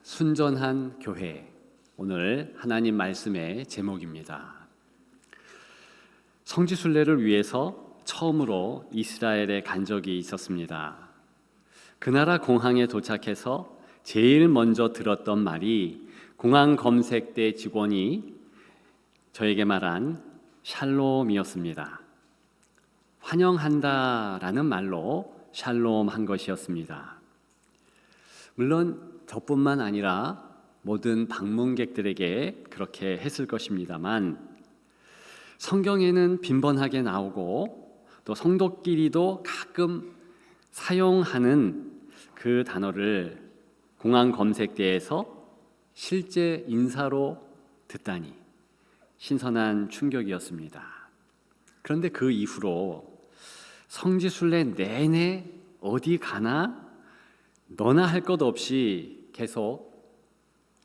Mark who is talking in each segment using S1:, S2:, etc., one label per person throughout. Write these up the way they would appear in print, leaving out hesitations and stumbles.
S1: 순전한 교회, 오늘 하나님 말씀의 제목입니다. 성지순례를 위해서 처음으로 이스라엘에 간 적이 있었습니다. 그 나라 공항에 도착해서 제일 먼저 들었던 말이 공항 검색대 직원이 저에게 말한 샬롬이었습니다. 환영한다라는 말로 샬롬 한 것이었습니다. 물론 저뿐만 아니라 모든 방문객들에게 그렇게 했을 것입니다만, 성경에는 빈번하게 나오고 또 성도끼리도 가끔 사용하는 그 단어를 공항 검색대에서 실제 인사로 듣다니 신선한 충격이었습니다. 그런데 그 이후로 성지순례 내내 어디 가나 너나 할 것 없이 계속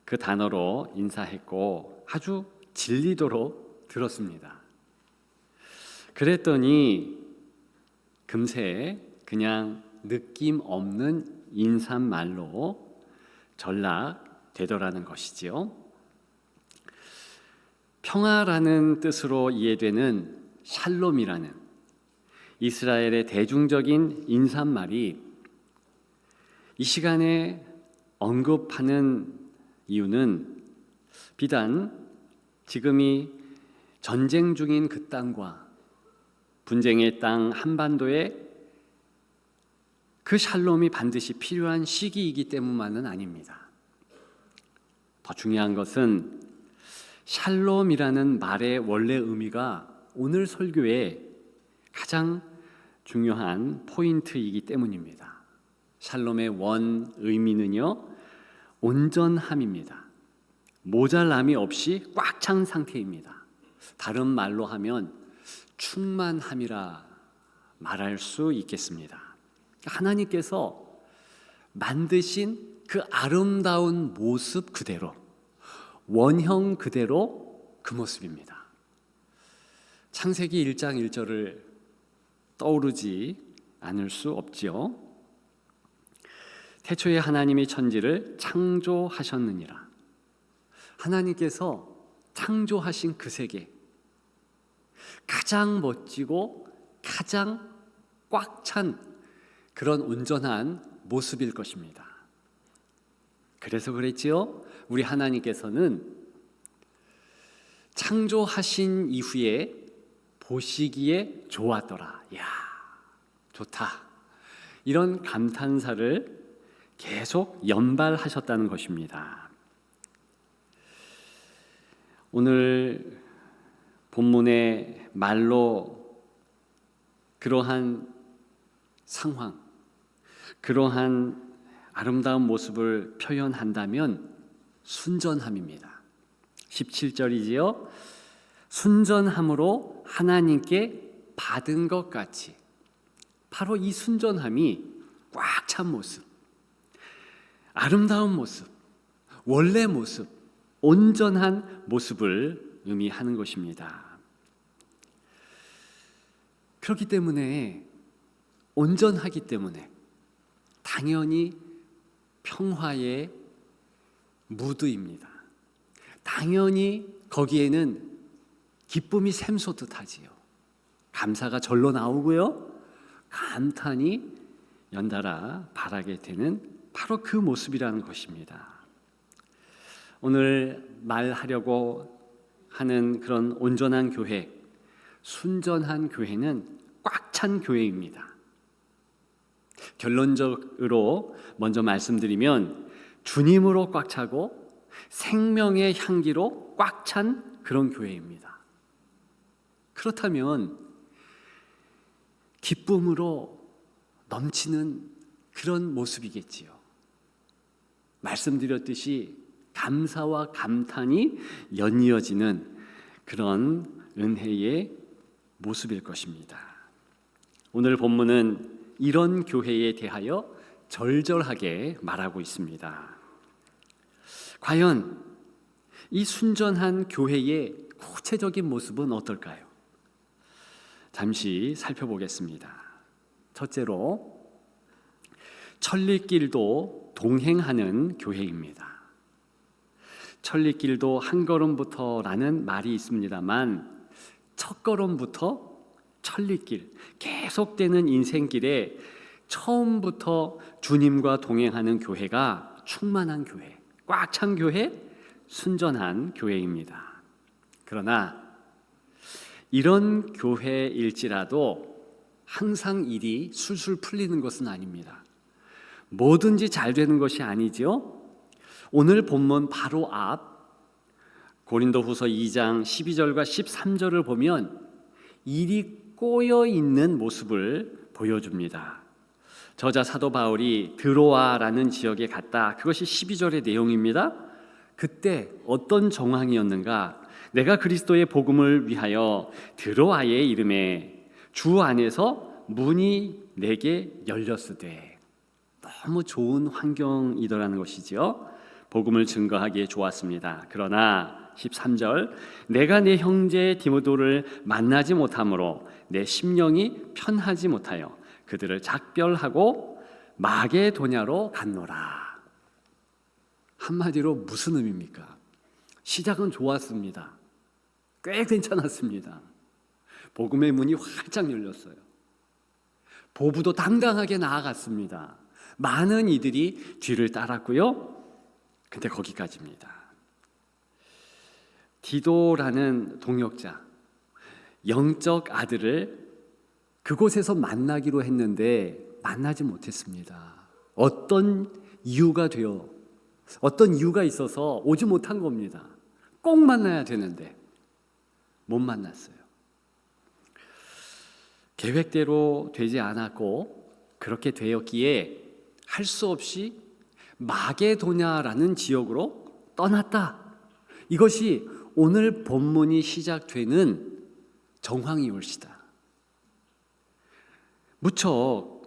S1: 그 단어로 인사했고 아주 질리도록 들었습니다. 그랬더니 금세 그냥 느낌 없는 인사말로 전락되더라는 것이지요. 평화라는 뜻으로 이해되는 샬롬이라는 이스라엘의 대중적인 인사말이 이 시간에 언급하는 이유는 비단 지금이 전쟁 중인 그 땅과 분쟁의 땅 한반도에 그 샬롬이 반드시 필요한 시기이기 때문만은 아닙니다. 더 중요한 것은 샬롬이라는 말의 원래 의미가 오늘 설교의 가장 중요한 포인트이기 때문입니다. 샬롬의 원 의미는요, 온전함입니다. 모자람이 없이 꽉 찬 상태입니다. 다른 말로 하면 충만함이라 말할 수 있겠습니다. 하나님께서 만드신 그 아름다운 모습 그대로, 원형 그대로 그 모습입니다. 창세기 1장 1절을 떠오르지 않을 수 없지요. 태초에 하나님이 천지를 창조하셨느니라. 하나님께서 창조하신 그 세계, 가장 멋지고 가장 꽉 찬 그런 온전한 모습일 것입니다. 그래서 그랬지요. 우리 하나님께서는 창조하신 이후에 보시기에 좋았더라. 이야, 좋다. 이런 감탄사를 계속 연발하셨다는 것입니다. 오늘 본문의 말로 그러한 상황, 그러한 아름다운 모습을 표현한다면 순전함입니다. 17절이지요. 순전함으로 하나님께 받은 것 같이, 바로 이 순전함이 꽉 찬 모습, 아름다운 모습, 원래 모습, 온전한 모습을 의미하는 것입니다. 그렇기 때문에, 온전하기 때문에 당연히 평화의 무드입니다. 당연히 거기에는 기쁨이 샘솟듯하지요. 감사가 절로 나오고요, 감탄이 연달아 바라게 되는 바로 그 모습이라는 것입니다. 오늘 말하려고 하는 그런 온전한 교회, 순전한 교회는 꽉 찬 교회입니다. 결론적으로 먼저 말씀드리면 주님으로 꽉 차고 생명의 향기로 꽉 찬 그런 교회입니다. 그렇다면 기쁨으로 넘치는 그런 모습이겠지요. 말씀드렸듯이 감사와 감탄이 연이어지는 그런 은혜의 모습일 것입니다. 오늘 본문은 이런 교회에 대하여 절절하게 말하고 있습니다. 과연 이 순전한 교회의 구체적인 모습은 어떨까요? 잠시 살펴보겠습니다. 첫째로 천리길도 동행하는 교회입니다. 천리길도 한 걸음부터라는 말이 있습니다만 첫 걸음부터 천리길, 계속되는 인생길에 처음부터 주님과 동행하는 교회가 충만한 교회, 꽉 찬 교회, 순전한 교회입니다. 그러나 이런 교회일지라도 항상 일이 술술 풀리는 것은 아닙니다. 뭐든지 잘 되는 것이 아니지요. 오늘 본문 바로 앞 고린도후서 2장 12절과 13절을 보면 일이 꼬여 있는 모습을 보여줍니다. 저자 사도 바울이 드로아라는 지역에 갔다. 그것이 12절의 내용입니다. 그때 어떤 정황이었는가? 내가 그리스도의 복음을 위하여 드로아의 이름에 주 안에서 문이 내게 열렸으되, 너무 좋은 환경이더라는 것이지요. 복음을 증거하기에 좋았습니다. 그러나 13절, 내가 내 형제 디모데를 만나지 못하므로 내 심령이 편하지 못하여 그들을 작별하고 마게도냐로 갔노라. 한마디로 무슨 의미입니까? 시작은 좋았습니다. 꽤 괜찮았습니다. 복음의 문이 활짝 열렸어요. 보부도 당당하게 나아갔습니다. 많은 이들이 뒤를 따랐고요. 근데 거기까지입니다. 디도라는 동역자, 영적 아들을 그곳에서 만나기로 했는데 만나지 못했습니다. 어떤 이유가 있어서 오지 못한 겁니다. 꼭 만나야 되는데 못 만났어요. 계획대로 되지 않았고 그렇게 되었기에 할 수 없이 마게도냐라는 지역으로 떠났다. 이것이 오늘 본문이 시작되는 정황이올시다. 무척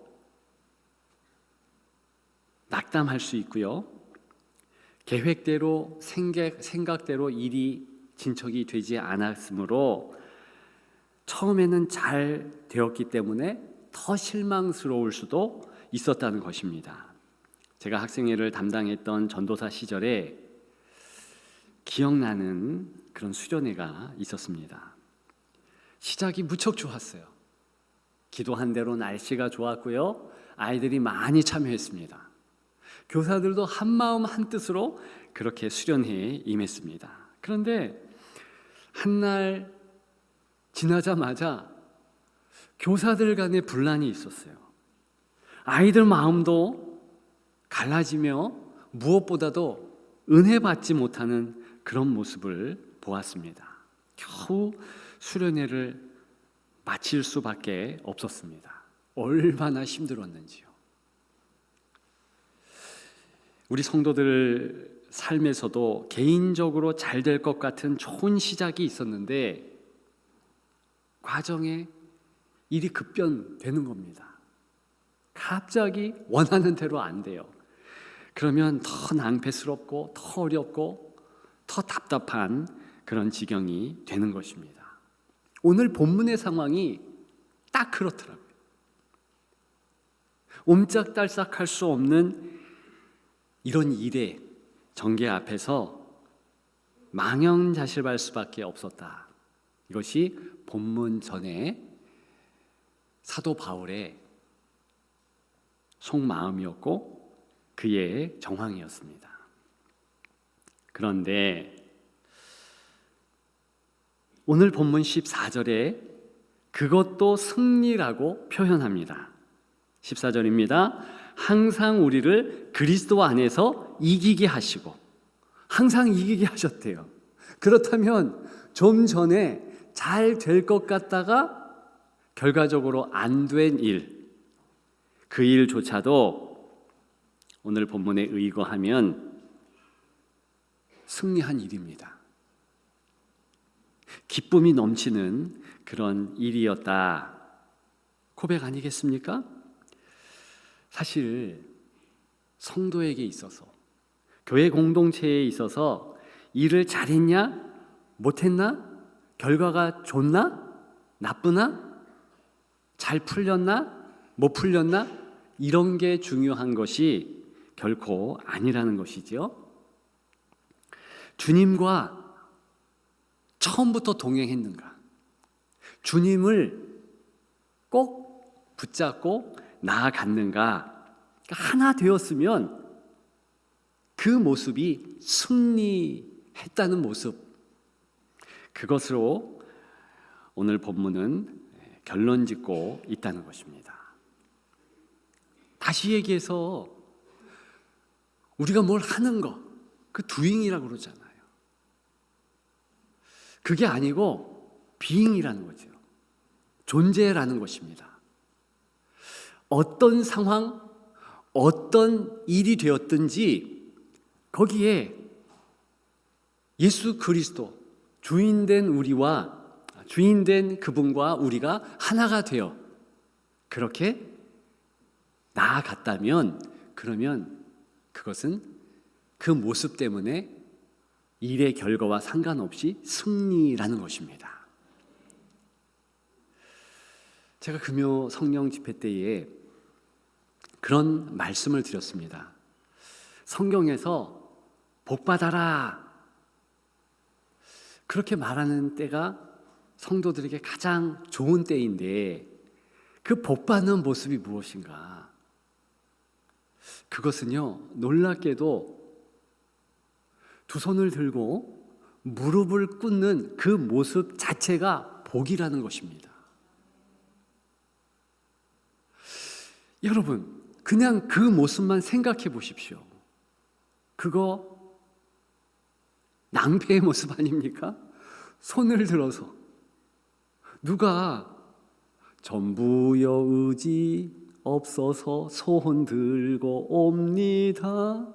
S1: 낙담할 수 있고요. 계획대로 생각대로 일이 진척이 되지 않았으므로 처음에는 잘 되었기 때문에 더 실망스러울 수도 있었다는 것입니다. 제가 학생회를 담당했던 전도사 시절에 기억나는 그런 수련회가 있었습니다. 시작이 무척 좋았어요. 기도한 대로 날씨가 좋았고요. 아이들이 많이 참여했습니다. 교사들도 한마음 한뜻으로 그렇게 수련회에 임했습니다. 그런데 한날 지나자마자 교사들 간에 분란이 있었어요. 아이들 마음도 갈라지며 무엇보다도 은혜 받지 못하는 그런 모습을 보았습니다. 겨우 수련회를 마칠 수밖에 없었습니다. 얼마나 힘들었는지요. 우리 성도들 삶에서도 개인적으로 잘 될 것 같은 좋은 시작이 있었는데 과정에 일이 급변되는 겁니다. 갑자기 원하는 대로 안 돼요. 그러면 더 낭패스럽고 더 어렵고 더 답답한 그런 지경이 되는 것입니다. 오늘 본문의 상황이 딱 그렇더라고요. 옴짝달싹할 수 없는 이런 일의 전개 앞에서 망연자실할 수밖에 없었다. 이것이 본문 전에 사도 바울의 속마음이었고 그의 정황이었습니다. 그런데 오늘 본문 14절에 그것도 승리라고 표현합니다. 14절입니다. 항상 우리를 그리스도 안에서 이기게 하시고, 항상 이기게 하셨대요. 그렇다면 좀 전에 잘 될 것 같다가 결과적으로 안 된 일, 그 일조차도 오늘 본문에 의거하면 승리한 일입니다. 기쁨이 넘치는 그런 일이었다. 고백 아니겠습니까? 사실 성도에게 있어서, 교회 공동체에 있어서 일을 잘했냐, 못했나, 결과가 좋나, 나쁘나, 잘 풀렸나, 못 풀렸나, 이런 게 중요한 것이 결코 아니라는 것이죠. 주님과 처음부터 동행했는가? 주님을 꼭 붙잡고 나아갔는가? 하나 되었으면 그 모습이 승리했다는 모습, 그것으로 오늘 본문은 결론 짓고 있다는 것입니다. 다시 얘기해서 우리가 뭘 하는 거, 그 doing이라고 그러잖아요. 그게 아니고 being이라는 거죠. 존재라는 것입니다. 어떤 상황, 어떤 일이 되었든지 거기에 예수 그리스도, 주인된 그분과 우리가 하나가 되어 그렇게 나아갔다면, 그러면 그것은 그 모습 때문에 일의 결과와 상관없이 승리라는 것입니다. 제가 금요 성령 집회 때에 그런 말씀을 드렸습니다. 성경에서 복 받아라 그렇게 말하는 때가 성도들에게 가장 좋은 때인데, 그 복 받는 모습이 무엇인가? 그것은요, 놀랍게도 두 손을 들고 무릎을 꿇는 그 모습 자체가 복이라는 것입니다. 여러분, 그냥 그 모습만 생각해 보십시오. 그거 낭패의 모습 아닙니까? 손을 들어서 누가 전부여 의지 없어서 손 들고 옵니다,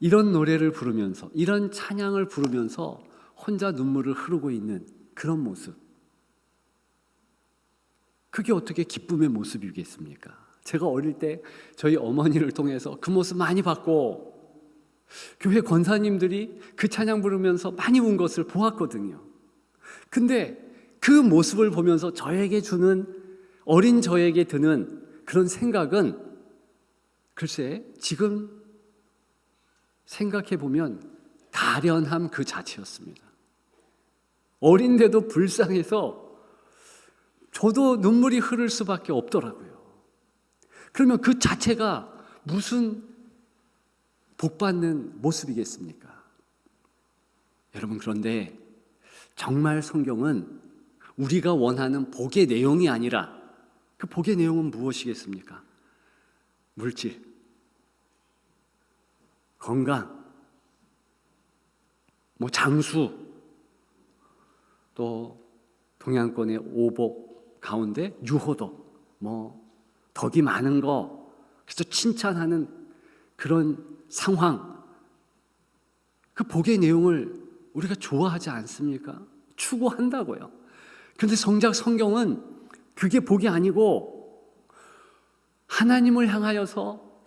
S1: 이런 노래를 부르면서, 이런 찬양을 부르면서 혼자 눈물을 흐르고 있는 그런 모습, 그게 어떻게 기쁨의 모습이겠습니까? 제가 어릴 때 저희 어머니를 통해서 그 모습 많이 봤고, 교회 권사님들이 그 찬양 부르면서 많이 운 것을 보았거든요. 근데 그 모습을 보면서 어린 저에게 드는 그런 생각은, 글쎄 지금 생각해 보면 가련함 그 자체였습니다. 어린데도 불쌍해서 저도 눈물이 흐를 수밖에 없더라고요. 그러면 그 자체가 무슨 복받는 모습이겠습니까? 여러분, 그런데 정말 성경은 우리가 원하는 복의 내용이 아니라, 그 복의 내용은 무엇이겠습니까? 물질, 건강, 장수, 또 동양권의 오복 가운데 유호덕, 덕이 많은 거, 그래서 칭찬하는 그런 상황, 그 복의 내용을 우리가 좋아하지 않습니까? 추구한다고요. 그런데 정작 성경은 그게 복이 아니고 하나님을 향하여서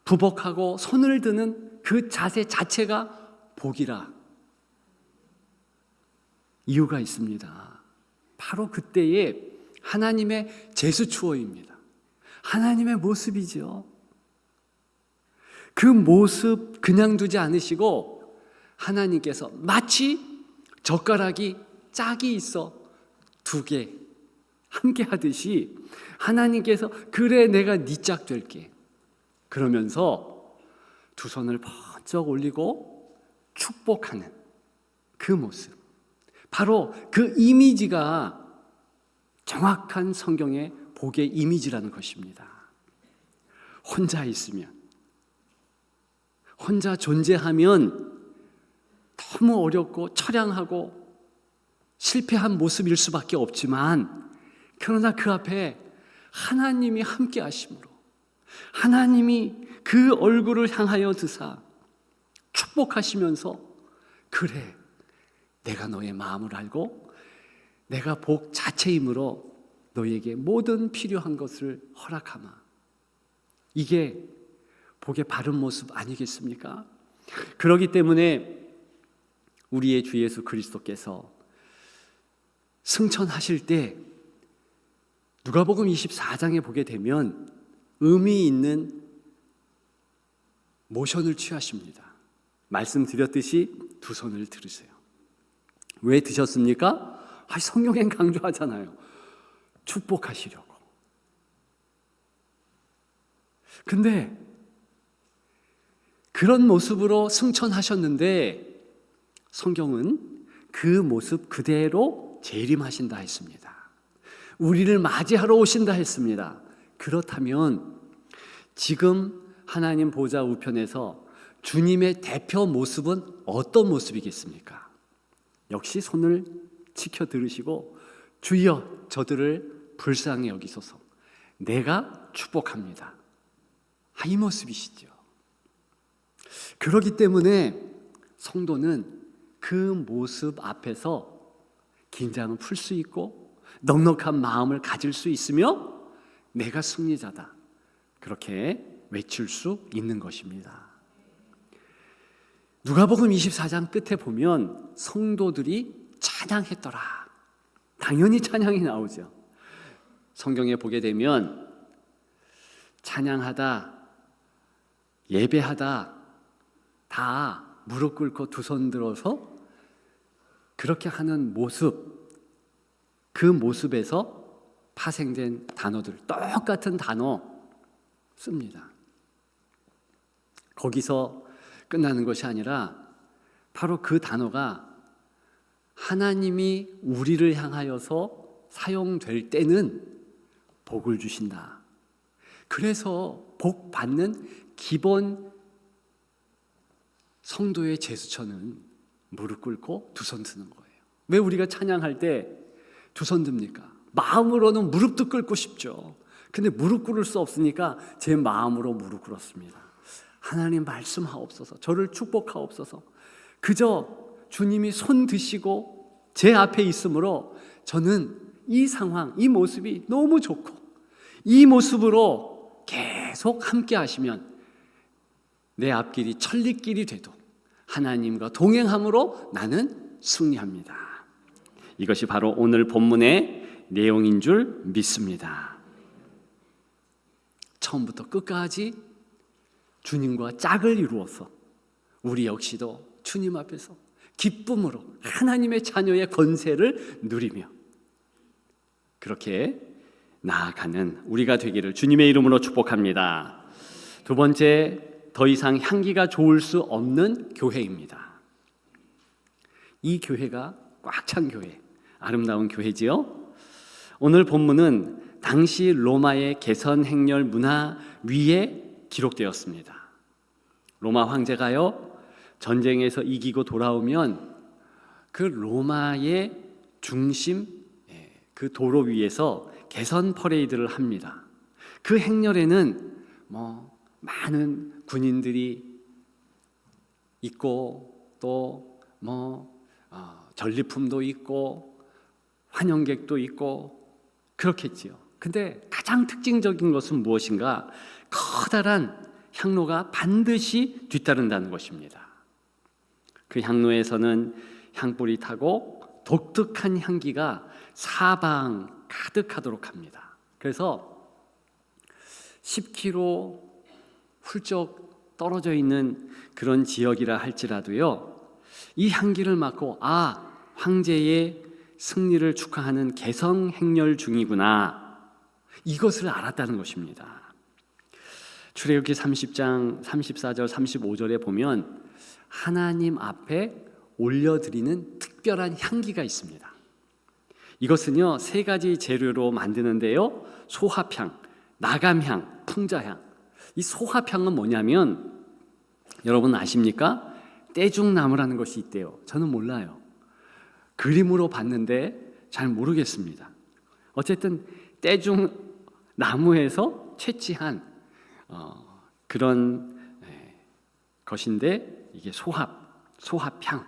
S1: 부복하고 손을 드는 그 자세 자체가 복이라. 이유가 있습니다. 바로 그때의 하나님의 제스처입니다. 하나님의 모습이죠. 그 모습 그냥 두지 않으시고 하나님께서 마치 젓가락이 짝이 있어 두 개 함께 하듯이 하나님께서 그래 내가 네 짝 될게 그러면서 두 손을 번쩍 올리고 축복하는 그 모습, 바로 그 이미지가 정확한 성경의 복의 이미지라는 것입니다. 혼자 있으면, 혼자 존재하면 너무 어렵고 처량하고 실패한 모습일 수밖에 없지만, 그러나 그 앞에 하나님이 함께 하심으로 하나님이 그 얼굴을 향하여 드사 축복하시면서, 그래 내가 너의 마음을 알고 내가 복 자체이므로 너에게 모든 필요한 것을 허락하마. 이게 복의 바른 모습 아니겠습니까? 그렇기 때문에 우리의 주 예수 그리스도께서 승천하실 때 누가복음 24장에 보게 되면 의미 있는 모션을 취하십니다. 말씀드렸듯이 두 손을 들으세요. 왜 드셨습니까? 성경엔 강조하잖아요. 축복하시려고. 근데 그런 모습으로 승천하셨는데 성경은 그 모습 그대로 재림하신다 했습니다. 우리를 맞이하러 오신다 했습니다. 그렇다면 지금 하나님 보좌 우편에서 주님의 대표 모습은 어떤 모습이겠습니까? 역시 손을 치켜 들으시고 주여 저들을 불쌍히 여기소서 내가 축복합니다. 이 모습이시죠. 그렇기 때문에 성도는 그 모습 앞에서 긴장을 풀 수 있고 넉넉한 마음을 가질 수 있으며 내가 승리자다 그렇게 외칠 수 있는 것입니다. 누가복음 24장 끝에 보면 성도들이 찬양했더라. 당연히 찬양이 나오죠. 성경에 보게 되면 찬양하다, 예배하다 다 무릎 꿇고 두 손 들어서 그렇게 하는 모습, 그 모습에서 파생된 단어들, 똑같은 단어 씁니다. 거기서 끝나는 것이 아니라 바로 그 단어가 하나님이 우리를 향하여서 사용될 때는 복을 주신다. 그래서 복 받는 기본 성도의 제스처는 무릎 꿇고 두 손 드는 거예요. 왜 우리가 찬양할 때 두 손 듭니까? 마음으로는 무릎도 꿇고 싶죠. 근데 무릎 꿇을 수 없으니까 제 마음으로 무릎 꿇었습니다. 하나님 말씀하옵소서, 저를 축복하옵소서. 그저 주님이 손 드시고 제 앞에 있으므로 저는 이 상황, 이 모습이 너무 좋고 이 모습으로 계속 함께 하시면 내 앞길이 천리길이 돼도 하나님과 동행함으로 나는 승리합니다. 이것이 바로 오늘 본문의 내용인 줄 믿습니다. 처음부터 끝까지 주님과 짝을 이루어서 우리 역시도 주님 앞에서 기쁨으로 하나님의 자녀의 권세를 누리며 그렇게 나아가는 우리가 되기를 주님의 이름으로 축복합니다. 두 번째, 더 이상 향기가 좋을 수 없는 교회입니다. 이 교회가 꽉 찬 교회, 아름다운 교회지요. 오늘 본문은 당시 로마의 개선 행렬 문화 위에 기록되었습니다. 로마 황제가요, 전쟁에서 이기고 돌아오면 그 로마의 중심, 그 도로 위에서 개선 퍼레이드를 합니다. 그 행렬에는 많은 군인들이 있고 또 전리품도 있고 환영객도 있고 그렇겠지요. 근데 가장 특징적인 것은 무엇인가? 커다란 향로가 반드시 뒤따른다는 것입니다. 그 향로에서는 향불이 타고 독특한 향기가 사방 가득하도록 합니다. 그래서 10km 훌쩍 떨어져 있는 그런 지역이라 할지라도요, 이 향기를 맡고 황제의 승리를 축하하는 개성 행렬 중이구나, 이것을 알았다는 것입니다. 출애굽기 30장 34절 35절에 보면 하나님 앞에 올려드리는 특별한 향기가 있습니다. 이것은요, 세 가지 재료로 만드는데요, 소합향, 나감향, 풍자향. 이 소합향은 뭐냐면 여러분 아십니까? 떼죽나무라는 것이 있대요. 저는 몰라요. 그림으로 봤는데 잘 모르겠습니다. 어쨌든 떼죽나무에서 채취한 그런 것인데 이게 소합향,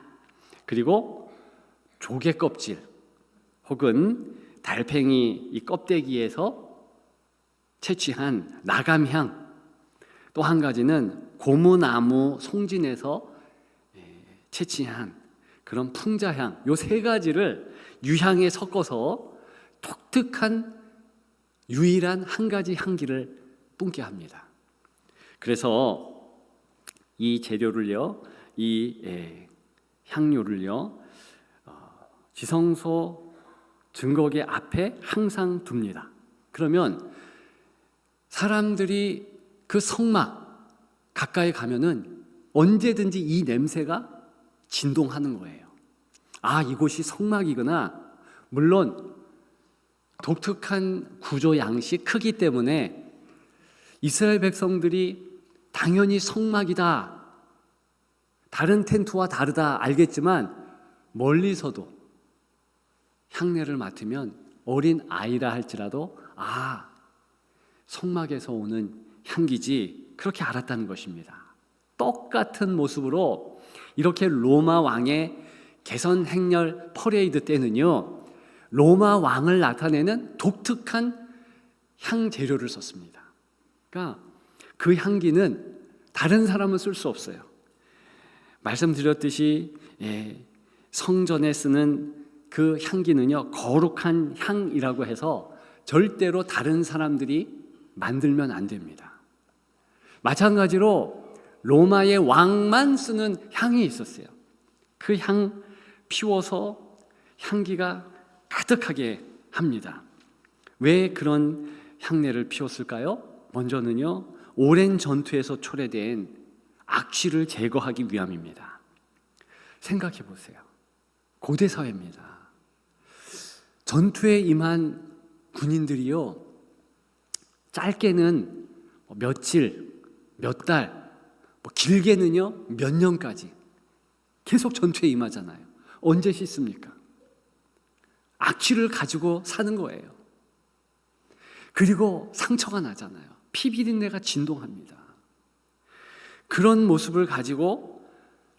S1: 그리고 조개 껍질 혹은 달팽이 이 껍데기에서 채취한 나감향, 또 한 가지는 고무나무 송진에서 채취한 그런 풍자향, 요 세 가지를 유향에 섞어서 독특한 유일한 한 가지 향기를 뿜게 합니다. 그래서 이 재료를요, 이 향료를요 지성소 증거계 앞에 항상 둡니다. 그러면 사람들이 그 성막 가까이 가면은 언제든지 이 냄새가 진동하는 거예요. 아, 이곳이 성막이구나. 물론 독특한 구조 양식 크기 때문에 이스라엘 백성들이 당연히 성막이다, 다른 텐트와 다르다 알겠지만 멀리서도 향내를 맡으면 어린 아이라 할지라도 아, 성막에서 오는 향기지, 그렇게 알았다는 것입니다. 똑같은 모습으로 이렇게 로마 왕의 개선 행렬 퍼레이드 때는요 로마 왕을 나타내는 독특한 향 재료를 썼습니다. 그러니까 그 향기는 다른 사람은 쓸 수 없어요. 말씀드렸듯이 성전에 쓰는 그 향기는요 거룩한 향이라고 해서 절대로 다른 사람들이 만들면 안 됩니다. 마찬가지로 로마의 왕만 쓰는 향이 있었어요. 그 향 피워서 향기가 가득하게 합니다. 왜 그런 향내를 피웠을까요? 먼저는요 오랜 전투에서 초래된 악취를 제거하기 위함입니다. 생각해 보세요. 고대 사회입니다. 전투에 임한 군인들이요 짧게는 며칠, 몇 달, 길게는요 몇 년까지 계속 전투에 임하잖아요. 언제 씻습니까? 악취를 가지고 사는 거예요. 그리고 상처가 나잖아요. 피비린내가 진동합니다. 그런 모습을 가지고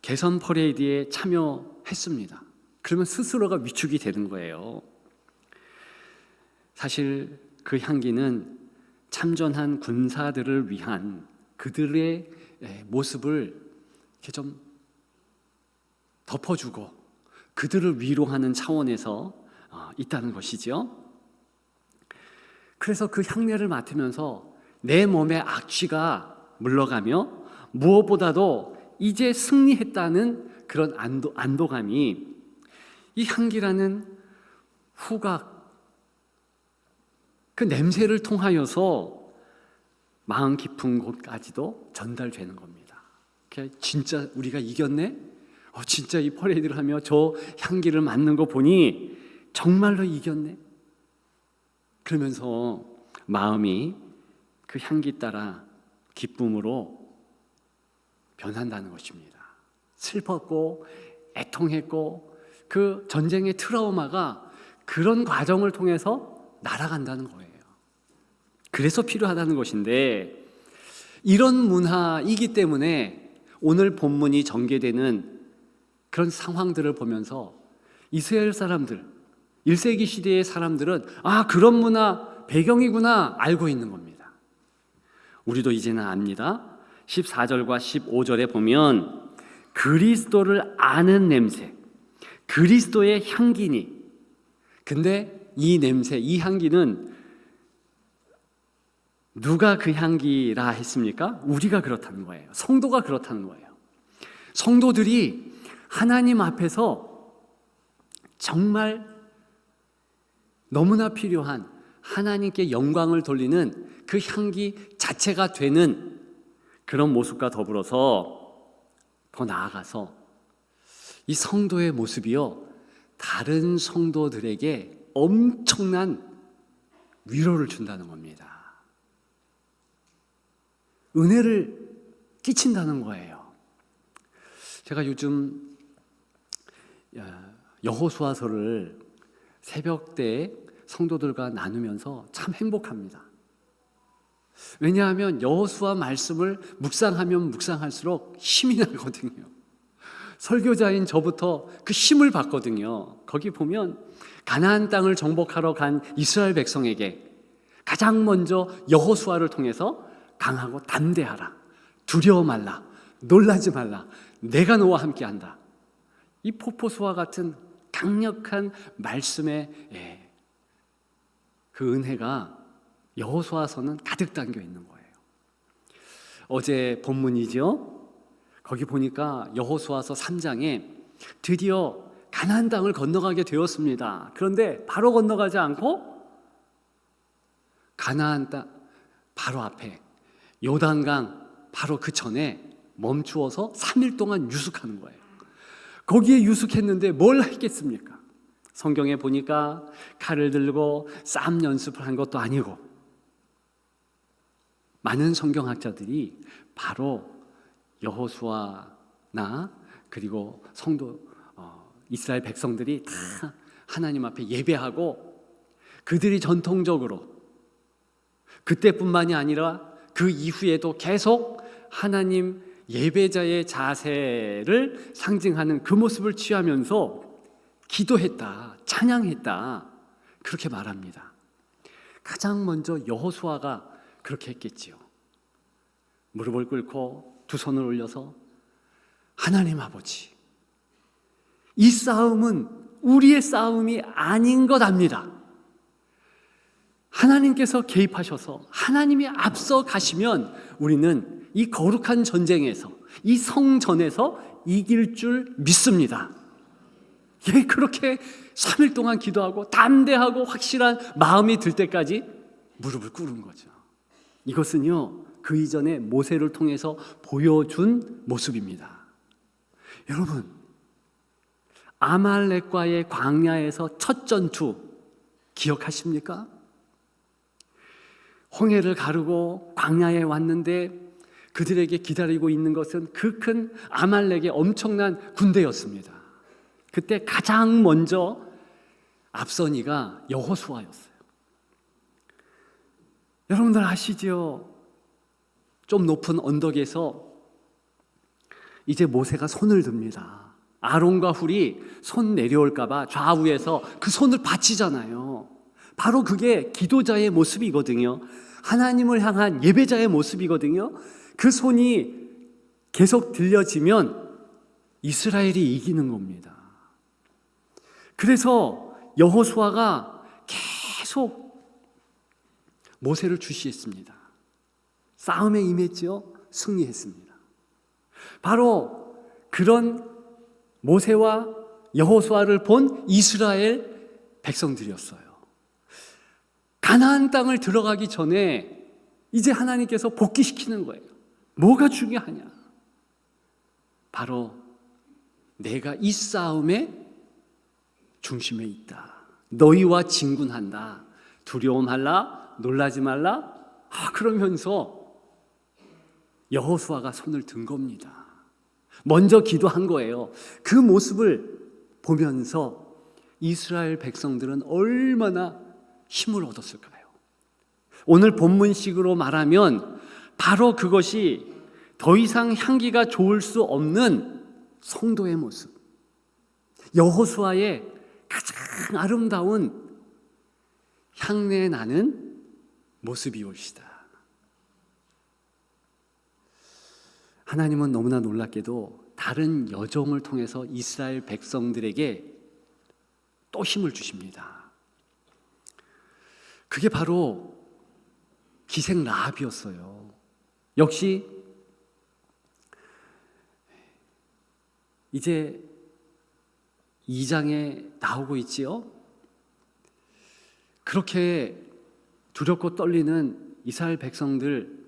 S1: 개선 퍼레이드에 참여했습니다. 그러면 스스로가 위축이 되는 거예요. 사실 그 향기는 참전한 군사들을 위한 그들의 모습을 이렇게 좀 덮어주고 그들을 위로하는 차원에서 있다는 것이죠. 그래서 그 향내를 맡으면서 내 몸의 악취가 물러가며 무엇보다도 이제 승리했다는 그런 안도감이 이 향기라는 후각, 그 냄새를 통하여서 마음 깊은 곳까지도 전달되는 겁니다. 진짜 우리가 이겼네? 진짜 이 퍼레이드를 하며 저 향기를 맡는 거 보니 정말로 이겼네? 그러면서 마음이 그 향기 따라 기쁨으로 변한다는 것입니다. 슬펐고 애통했고 그 전쟁의 트라우마가 그런 과정을 통해서 날아간다는 거예요. 그래서 필요하다는 것인데 이런 문화이기 때문에 오늘 본문이 전개되는 그런 상황들을 보면서 이스라엘 사람들, 1세기 시대의 사람들은 그런 문화 배경이구나 알고 있는 겁니다. 우리도 이제는 압니다. 14절과 15절에 보면 그리스도를 아는 냄새, 그리스도의 향기니. 근데 이 냄새, 이 향기는 누가 그 향기라 했습니까? 우리가 그렇다는 거예요. 성도가 그렇다는 거예요. 성도들이 하나님 앞에서 정말 너무나 필요한 하나님께 영광을 돌리는 그 향기 자체가 되는 그런 모습과 더불어서 더 나아가서 이 성도의 모습이요 다른 성도들에게 엄청난 위로를 준다는 겁니다. 은혜를 끼친다는 거예요. 제가 요즘 여호수아서를 새벽 때 성도들과 나누면서 참 행복합니다. 왜냐하면 여호수아 말씀을 묵상하면 묵상할수록 힘이 나거든요. 설교자인 저부터 그 힘을 받거든요. 거기 보면 가나안 땅을 정복하러 간 이스라엘 백성에게 가장 먼저 여호수아를 통해서 강하고 담대하라, 두려워 말라, 놀라지 말라, 내가 너와 함께한다. 이 폭포수와 같은 강력한 말씀의 그 은혜가 여호수아서는 가득 담겨 있는 거예요. 어제 본문이죠. 거기 보니까 여호수아서 3장에 드디어 가나안 땅을 건너가게 되었습니다. 그런데 바로 건너가지 않고 가나안 땅 바로 앞에 요단강 바로 그 전에 멈추어서 3일 동안 유숙하는 거예요. 거기에 유숙했는데 뭘 했겠습니까? 성경에 보니까 칼을 들고 싸움 연습을 한 것도 아니고, 많은 성경학자들이 바로 여호수아나 그리고 성도 이스라엘 백성들이 다 하나님 앞에 예배하고, 그들이 전통적으로 그때뿐만이 아니라 그 이후에도 계속 하나님 예배자의 자세를 상징하는 그 모습을 취하면서 기도했다, 찬양했다, 그렇게 말합니다. 가장 먼저 여호수아가 그렇게 했겠지요. 무릎을 꿇고 두 손을 올려서 하나님 아버지, 이 싸움은 우리의 싸움이 아닌 것 압니다. 하나님께서 개입하셔서 하나님이 앞서 가시면 우리는 이 거룩한 전쟁에서, 이 성전에서 이길 줄 믿습니다. 예, 그렇게 3일 동안 기도하고 담대하고 확실한 마음이 들 때까지 무릎을 꿇은 거죠. 이것은요, 그 이전에 모세를 통해서 보여준 모습입니다. 여러분, 아말렉과의 광야에서 첫 전투 기억하십니까? 홍해를 가르고 광야에 왔는데 그들에게 기다리고 있는 것은 그 큰 아말렉의 엄청난 군대였습니다. 그때 가장 먼저 앞선 이가 여호수아였어요. 여러분들 아시죠? 좀 높은 언덕에서 이제 모세가 손을 듭니다. 아론과 훌이 손 내려올까 봐 좌우에서 그 손을 받치잖아요. 바로 그게 기도자의 모습이거든요. 하나님을 향한 예배자의 모습이거든요. 그 손이 계속 들려지면 이스라엘이 이기는 겁니다. 그래서 여호수아가 계속 모세를 주시했습니다. 싸움에 임했지요. 승리했습니다. 바로 그런 모세와 여호수아를 본 이스라엘 백성들이었어요. 가나안 땅을 들어가기 전에 이제 하나님께서 복귀시키는 거예요. 뭐가 중요하냐? 바로 내가 이 싸움의 중심에 있다. 너희와 진군한다. 두려움하라, 놀라지 말라. 그러면서 여호수아가 손을 든 겁니다. 먼저 기도한 거예요. 그 모습을 보면서 이스라엘 백성들은 얼마나 힘을 얻었을까요? 오늘 본문식으로 말하면 바로 그것이 더 이상 향기가 좋을 수 없는 성도의 모습, 여호수아의 가장 아름다운 향내 나는 모습이올시다. 하나님은 너무나 놀랍게도 다른 여종을 통해서 이스라엘 백성들에게 또 힘을 주십니다. 그게 바로 기생 라합이었어요. 역시 이제 2장에 나오고 있지요. 그렇게 두렵고 떨리는 이스라엘 백성들,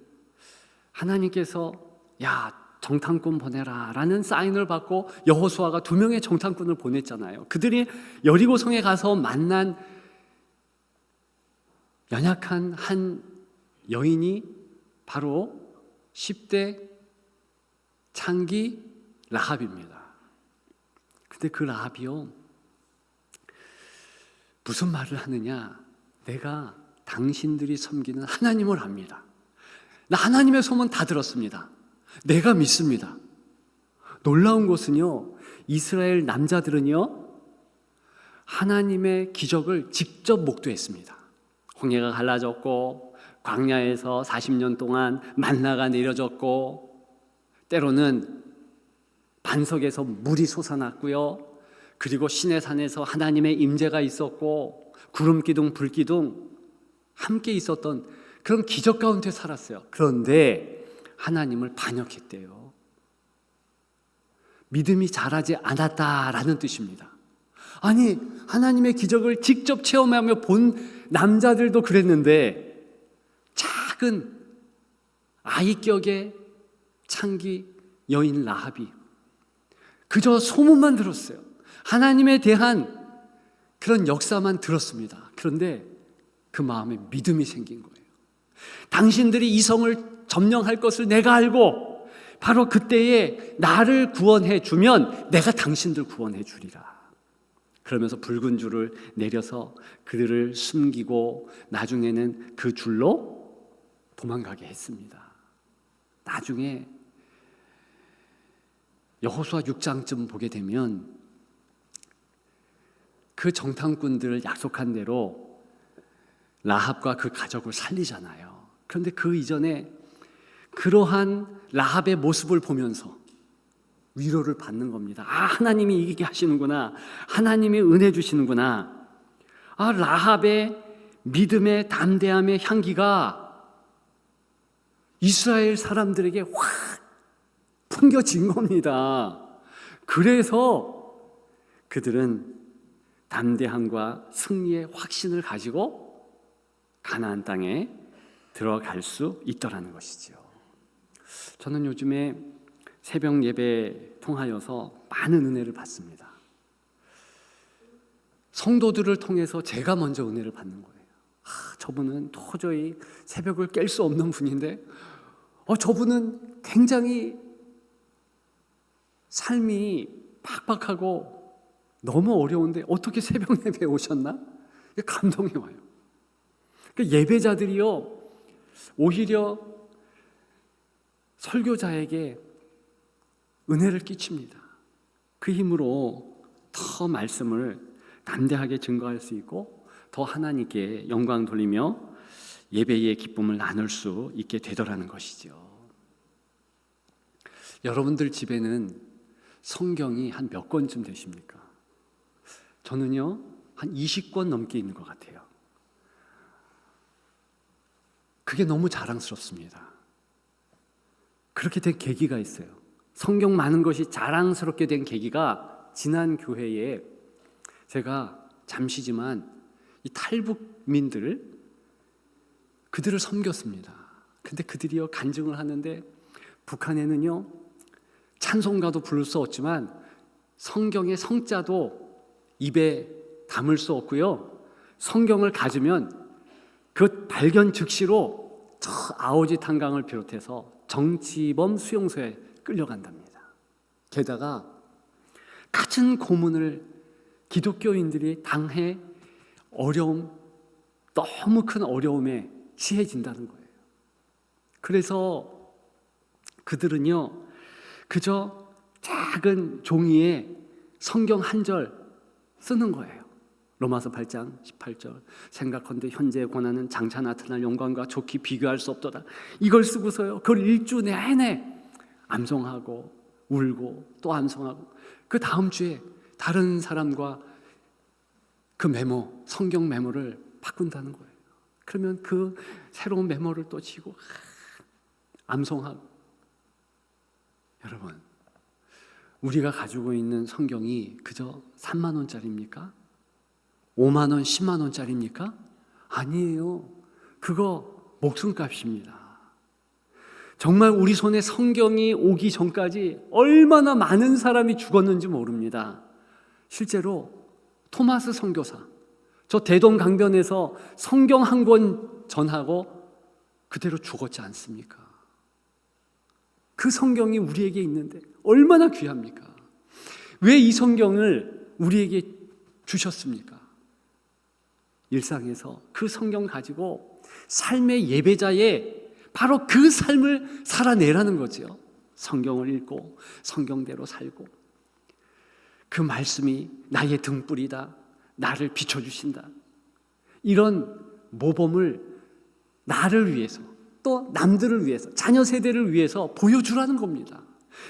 S1: 하나님께서 야, 정탐꾼 보내라 라는 사인을 받고 여호수아가 2명의 정탐꾼을 보냈잖아요. 그들이 여리고성에 가서 만난 연약한 한 여인이 바로 10대 창기 라합입니다. 근데 그 라합이요, 무슨 말을 하느냐? 내가 당신들이 섬기는 하나님을 압니다. 나 하나님의 소문 다 들었습니다. 내가 믿습니다. 놀라운 것은요, 이스라엘 남자들은요, 하나님의 기적을 직접 목도했습니다. 홍해가 갈라졌고 광야에서 40년 동안 만나가 내려졌고 때로는 반석에서 물이 솟아났고요. 그리고 시내산에서 하나님의 임재가 있었고 구름기둥 불기둥 함께 있었던 그런 기적 가운데 살았어요. 그런데 하나님을 반역했대요. 믿음이 자라지 않았다라는 뜻입니다. 아니, 하나님의 기적을 직접 체험하며 본 남자들도 그랬는데 작은 아이격의 창기 여인 라합이 그저 소문만 들었어요. 하나님에 대한 그런 역사만 들었습니다. 그런데 그 마음에 믿음이 생긴 거예요. 당신들이 이 성을 점령할 것을 내가 알고 바로 그때에 나를 구원해 주면 내가 당신들 구원해 주리라. 그러면서 붉은 줄을 내려서 그들을 숨기고 나중에는 그 줄로 도망가게 했습니다. 나중에 여호수아 6장쯤 보게 되면 그 정탐꾼들을 약속한 대로 라합과 그 가족을 살리잖아요. 그런데 그 이전에 그러한 라합의 모습을 보면서 위로를 받는 겁니다. 아, 하나님이 이기게 하시는구나. 하나님이 은혜 주시는구나. 아, 라합의 믿음의 담대함의 향기가 이스라엘 사람들에게 확 풍겨진 겁니다. 그래서 그들은 담대함과 승리의 확신을 가지고 가나안 땅에 들어갈 수 있더라는 것이죠. 저는 요즘에 새벽 예배 통하여서 많은 은혜를 받습니다. 성도들을 통해서 제가 먼저 은혜를 받는 거예요. 저분은 도저히 새벽을 깰 수 없는 분인데 저분은 굉장히 삶이 팍팍하고 너무 어려운데 어떻게 새벽 예배에 오셨나? 감동이 와요. 예배자들이요, 오히려 설교자에게 은혜를 끼칩니다. 그 힘으로 더 말씀을 담대하게 증거할 수 있고 더 하나님께 영광 돌리며 예배의 기쁨을 나눌 수 있게 되더라는 것이죠. 여러분들 집에는 성경이 한 몇 권쯤 되십니까? 저는요, 한 20권 넘게 있는 것 같아요. 그게 너무 자랑스럽습니다. 그렇게 된 계기가 있어요. 성경 많은 것이 자랑스럽게 된 계기가 지난 교회에 제가 잠시지만 이 탈북민들을 그들을 섬겼습니다. 근데 그들이요 간증을 하는데 북한에는요 찬송가도 부를 수 없지만 성경의 성자도 입에 담을 수 없고요. 성경을 가지면 그 발견 즉시로 저 아오지 탄강을 비롯해서 정치범 수용소에 끌려간답니다. 게다가 같은 고문을 기독교인들이 당해 너무 큰 어려움에 취해진다는 거예요. 그래서 그들은요 그저 작은 종이에 성경 한 절 쓰는 거예요. 로마서 8장 18절 생각컨대 현재의 고난은 장차 나타날 영광과 좋게 비교할 수 없도다. 이걸 쓰고서요 그걸 일주 내내 암송하고 울고 또 암송하고 그 다음 주에 다른 사람과 그 메모, 성경 메모를 바꾼다는 거예요. 그러면 그 새로운 메모를 또 지고 암송하고. 여러분, 우리가 가지고 있는 성경이 그저 3만 원짜리입니까? 5만 원, 10만 원짜리입니까? 아니에요. 그거 목숨값입니다. 정말 우리 손에 성경이 오기 전까지 얼마나 많은 사람이 죽었는지 모릅니다. 실제로 토마스 선교사, 저 대동강변에서 성경 한 권 전하고 그대로 죽었지 않습니까? 그 성경이 우리에게 있는데 얼마나 귀합니까? 왜 이 성경을 우리에게 주셨습니까? 일상에서 그 성경 가지고 삶의 예배자의 바로 그 삶을 살아내라는 거죠. 성경을 읽고 성경대로 살고 그 말씀이 나의 등불이다. 나를 비춰주신다. 이런 모범을 나를 위해서 또 남들을 위해서 자녀 세대를 위해서 보여주라는 겁니다.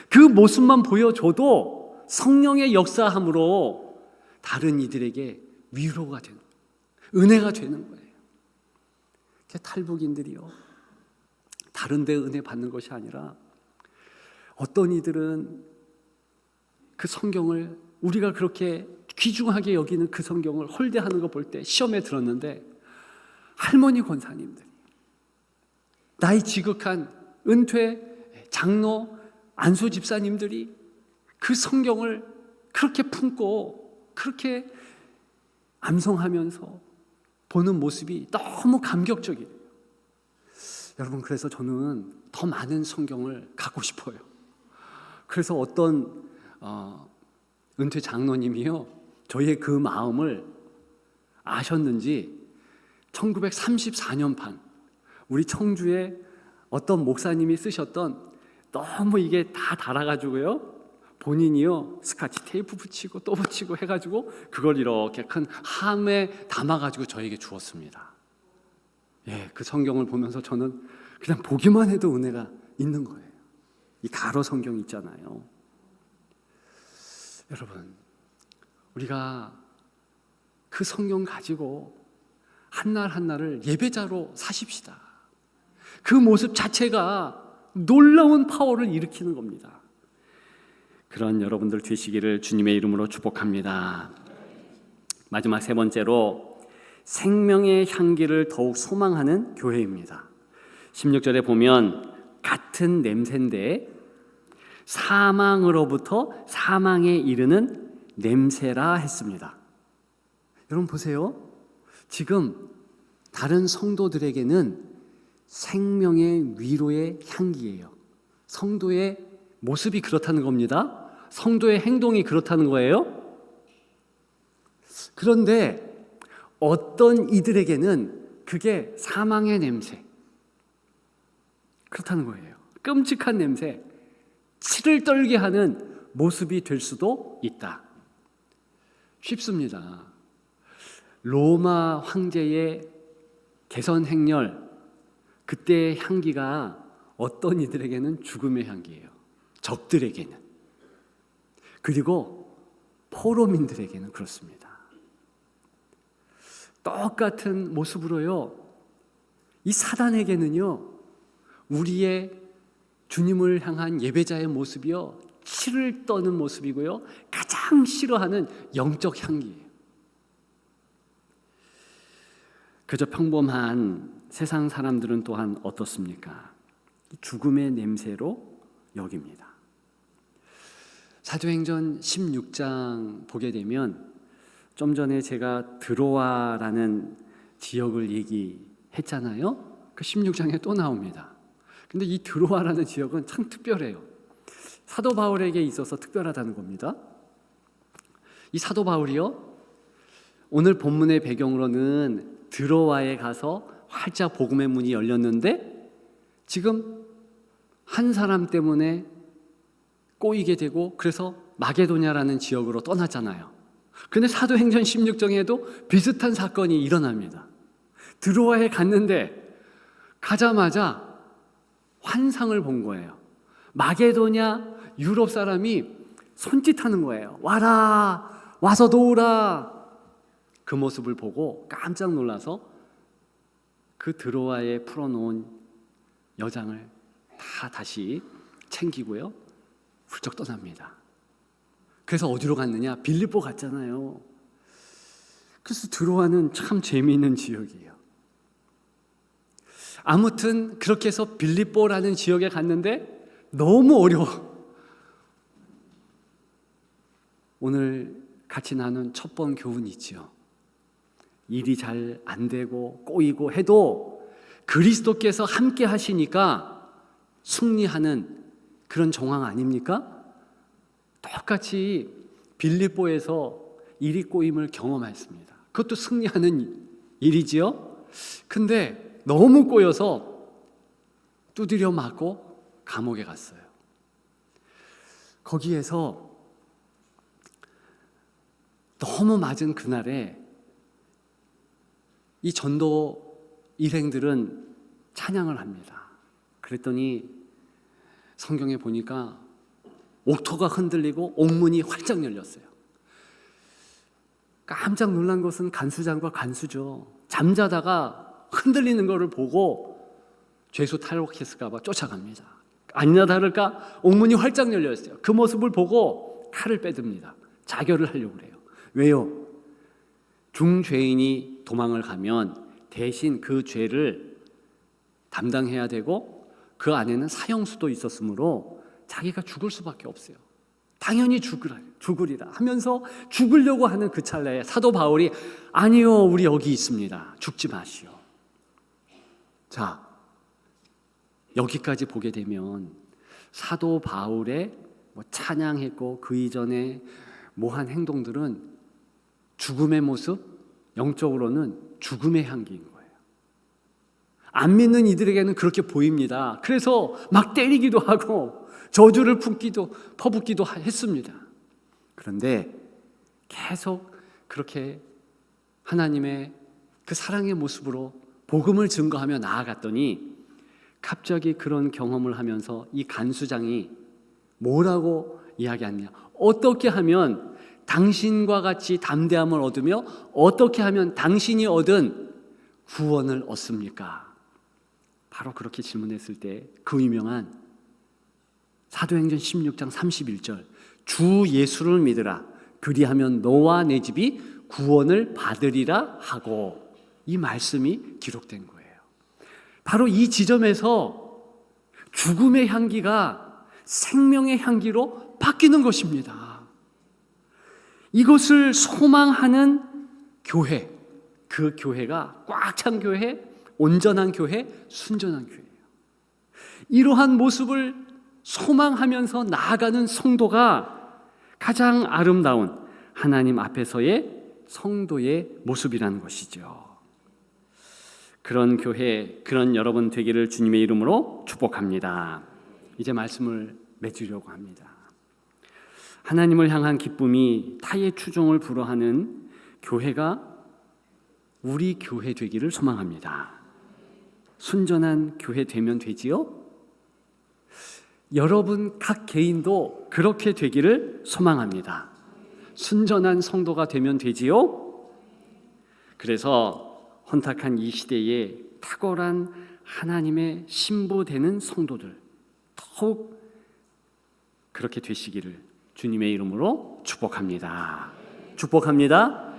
S1: 그 모습만 보여줘도 성령의 역사함으로 다른 이들에게 위로가 되는 거예요. 은혜가 되는 거예요. 탈북인들이요 다른 데 은혜 받는 것이 아니라 어떤 이들은 그 성경을 우리가 그렇게 귀중하게 여기는 그 성경을 홀대하는 거 볼 때 시험에 들었는데 할머니 권사님들이 나이 지극한 은퇴 장로 안수 집사님들이 그 성경을 그렇게 품고 그렇게 암송하면서 보는 모습이 너무 감격적이에요. 여러분, 그래서 저는 더 많은 성경을 갖고 싶어요. 그래서 어떤 은퇴 장로님이요, 저희의 그 마음을 아셨는지 1934년판 우리 청주에 어떤 목사님이 쓰셨던, 너무 이게 다 달아가지고요, 본인이요 스카치 테이프 붙이고 또 붙이고 해가지고 그걸 이렇게 큰 함에 담아가지고 저에게 주었습니다. 예, 그 성경을 보면서 저는 그냥 보기만 해도 은혜가 있는 거예요. 이 가로 성경 있잖아요. 여러분, 우리가 그 성경 가지고 한날 한날을 예배자로 사십시다. 그 모습 자체가 놀라운 파워를 일으키는 겁니다. 그런 여러분들 되시기를 주님의 이름으로 축복합니다. 마지막 세 번째로 생명의 향기를 더욱 소망하는 교회입니다. 16절에 보면 같은 냄새인데 사망으로부터 사망에 이르는 냄새라 했습니다. 여러분 보세요. 지금 다른 성도들에게는 생명의 위로의 향기예요. 성도의 모습이 그렇다는 겁니다. 성도의 행동이 그렇다는 거예요. 그런데 어떤 이들에게는 그게 사망의 냄새, 그렇다는 거예요. 끔찍한 냄새, 치를 떨게 하는 모습이 될 수도 있다. 쉽습니다. 로마 황제의 개선 행렬, 그때의 향기가 어떤 이들에게는 죽음의 향기예요. 적들에게는. 그리고 포로민들에게는 그렇습니다. 똑같은 모습으로요, 이 사단에게는요, 우리의 주님을 향한 예배자의 모습이요, 치를 떠는 모습이고요, 가장 싫어하는 영적 향기예요. 그저 평범한 세상 사람들은 또한 어떻습니까? 죽음의 냄새로 여깁니다. 사도행전 16장 보게 되면 좀 전에 제가 드로아라는 지역을 얘기했잖아요. 그 16장에 또 나옵니다. 근데 이 드로아라는 지역은 참 특별해요. 사도 바울에게 있어서 특별하다는 겁니다. 이 사도 바울이요, 오늘 본문의 배경으로는 드로아에 가서 활짝 복음의 문이 열렸는데 지금 한 사람 때문에 꼬이게 되고 그래서 마게도냐라는 지역으로 떠났잖아요. 근데 사도행전 16장에도 비슷한 사건이 일어납니다. 드로아에 갔는데 가자마자 환상을 본 거예요. 마게도냐 유럽 사람이 손짓하는 거예요. 와라, 와서 도우라. 그 모습을 보고 깜짝 놀라서 그 드로아에 풀어놓은 여장을 다 다시 챙기고요, 훌쩍 떠납니다. 그래서 어디로 갔느냐? 빌립보 갔잖아요. 그래서 드로아는 참 재미있는 지역이에요. 아무튼 그렇게 해서 빌립보라는 지역에 갔는데 너무 어려워. 오늘 같이 나눈 첫 번 교훈이 있죠. 일이 잘 안 되고 꼬이고 해도 그리스도께서 함께 하시니까 승리하는 그런 정황 아닙니까? 똑같이 빌립보에서 일이 꼬임을 경험했습니다. 그것도 승리하는 일이지요. 근데 너무 꼬여서 두드려 맞고 감옥에 갔어요. 거기에서 너무 맞은 그날에 이 전도 일행들은 찬양을 합니다. 그랬더니 성경에 보니까 옥토가 흔들리고 옥문이 활짝 열렸어요. 깜짝 놀란 것은 간수장과 간수죠. 잠자다가 흔들리는 것을 보고 죄수 탈옥했을까 봐 쫓아갑니다. 아니나 다를까 옥문이 활짝 열렸어요. 그 모습을 보고 칼을 빼듭니다. 자결을 하려고 그래요. 왜요? 중죄인이 도망을 가면 대신 그 죄를 담당해야 되고 그 안에는 사형수도 있었으므로 자기가 죽을 수밖에 없어요. 당연히 죽으리라 하면서 죽으려고 하는 그 찰나에 사도 바울이 아니요, 우리 여기 있습니다. 죽지 마시오. 자, 여기까지 보게 되면 사도 바울의 찬양했고 그 이전에 뭐한 행동들은 죽음의 모습, 영적으로는 죽음의 향기인 거예요. 안 믿는 이들에게는 그렇게 보입니다. 그래서 막 때리기도 하고 저주를 퍼붓기도 했습니다. 그런데 계속 그렇게 하나님의 그 사랑의 모습으로 복음을 증거하며 나아갔더니 갑자기 그런 경험을 하면서 이 간수장이 뭐라고 이야기하느냐, 어떻게 하면 당신과 같이 담대함을 얻으며 어떻게 하면 당신이 얻은 구원을 얻습니까? 바로 그렇게 질문했을 때 그 유명한 사도행전 16장 31절 주 예수를 믿으라 그리하면 너와 내 집이 구원을 받으리라 하고 이 말씀이 기록된 거예요. 바로 이 지점에서 죽음의 향기가 생명의 향기로 바뀌는 것입니다. 이것을 소망하는 교회, 그 교회가 꽉 찬 교회, 온전한 교회, 순전한 교회예요. 이러한 모습을 소망하면서 나아가는 성도가 가장 아름다운 하나님 앞에서의 성도의 모습이라는 것이죠. 그런 교회, 그런 여러분 되기를 주님의 이름으로 축복합니다. 이제 말씀을 맺으려고 합니다. 하나님을 향한 기쁨이 타의 추종을 불허하는 교회가 우리 교회 되기를 소망합니다. 순전한 교회 되면 되지요? 여러분 각 개인도 그렇게 되기를 소망합니다. 순전한 성도가 되면 되지요? 그래서 혼탁한 이 시대에 탁월한 하나님의 신부되는 성도들 더욱 그렇게 되시기를 주님의 이름으로 축복합니다. 축복합니다.